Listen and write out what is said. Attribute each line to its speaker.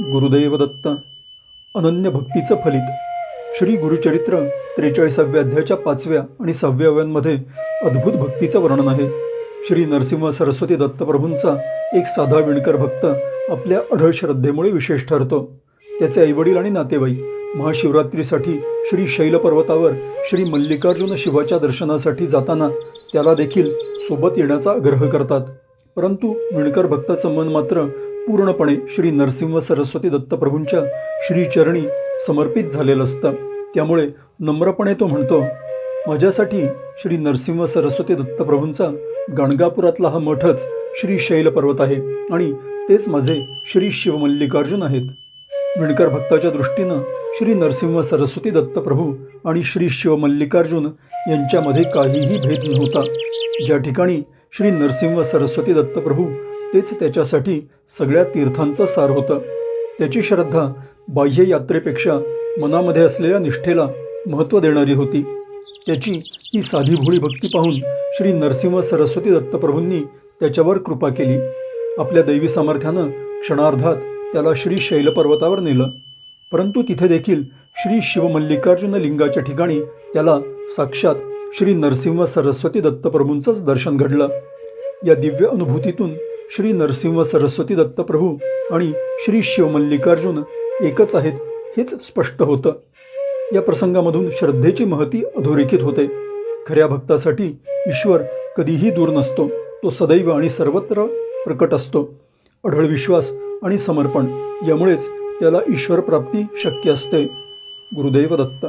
Speaker 1: गुरुदैव दत्त. अनन्य भक्तीचं फलित. श्री गुरुचरित्र 43व्या अध्यायाच्या 5व्या आणि 6व्या ओव्यांमध्ये अद्भुत भक्तीचं वर्णन आहे. श्री नरसिंह सरस्वती दत्तप्रभूंचा एक साधा विणकर भक्त आपल्या अढळ श्रद्धेमुळे विशेष ठरतो. त्याचे आईवडील आणि नातेवाईक महाशिवरात्रीसाठी श्री शैल पर्वतावर श्री मल्लिकार्जुन शिवाच्या दर्शनासाठी जाताना त्याला देखील सोबत येण्याचा आग्रह करतात. परंतु विणकर भक्ताचं मन मात्र पूर्णपणे श्री नरसिंह सरस्वती दत्तप्रभूंच्या श्रीचरणी समर्पित झालेलं असतं. त्यामुळे नम्रपणे तो म्हणतो, माझ्यासाठी श्री नरसिंह सरस्वती दत्तप्रभूंचा गाणगापुरातला हा मठच श्री शैल पर्वत आहे आणि तेच माझे श्री शिवमल्लिकार्जुन आहेत. विणकर भक्ताच्या दृष्टीनं श्री नरसिंह सरस्वती दत्तप्रभू आणि श्री शिवमल्लिकार्जुन यांच्यामध्ये काहीही भेद नव्हता. ज्या ठिकाणी श्री नरसिंह सरस्वती दत्तप्रभू तेच त्याच्यासाठी सगळ्या तीर्थांचं सार होतं. त्याची श्रद्धा बाह्य यात्रेपेक्षा मनामध्ये असलेल्या निष्ठेला महत्त्व देणारी होती. त्याची ही साधी भोळी भक्ती पाहून श्री नरसिंह सरस्वती दत्तप्रभूंनी त्याच्यावर कृपा केली. आपल्या दैवी सामर्थ्यानं क्षणार्धात त्याला श्री शैल पर्वतावर नेलं. परंतु तिथे देखील श्री शिवमल्लिकार्जुन लिंगाच्या ठिकाणी त्याला साक्षात श्री नरसिंह सरस्वती दत्तप्रभूंचंच दर्शन घडलं. या दिव्य अनुभूतीतून श्री नरसिंह सरस्वती दत्तप्रभू आणि श्री शिवमल्लिकार्जुन एकच आहेत हेच स्पष्ट होतं. या प्रसंगामधून श्रद्धेची महती अधोरेखित होते. खऱ्या भक्तासाठी ईश्वर कधीही दूर नसतो. तो सदैव आणि सर्वत्र प्रकट असतो. अढळ विश्वास आणि समर्पण यामुळेच त्याला ईश्वर प्राप्ती शक्य असते. गुरुदैव दत्त.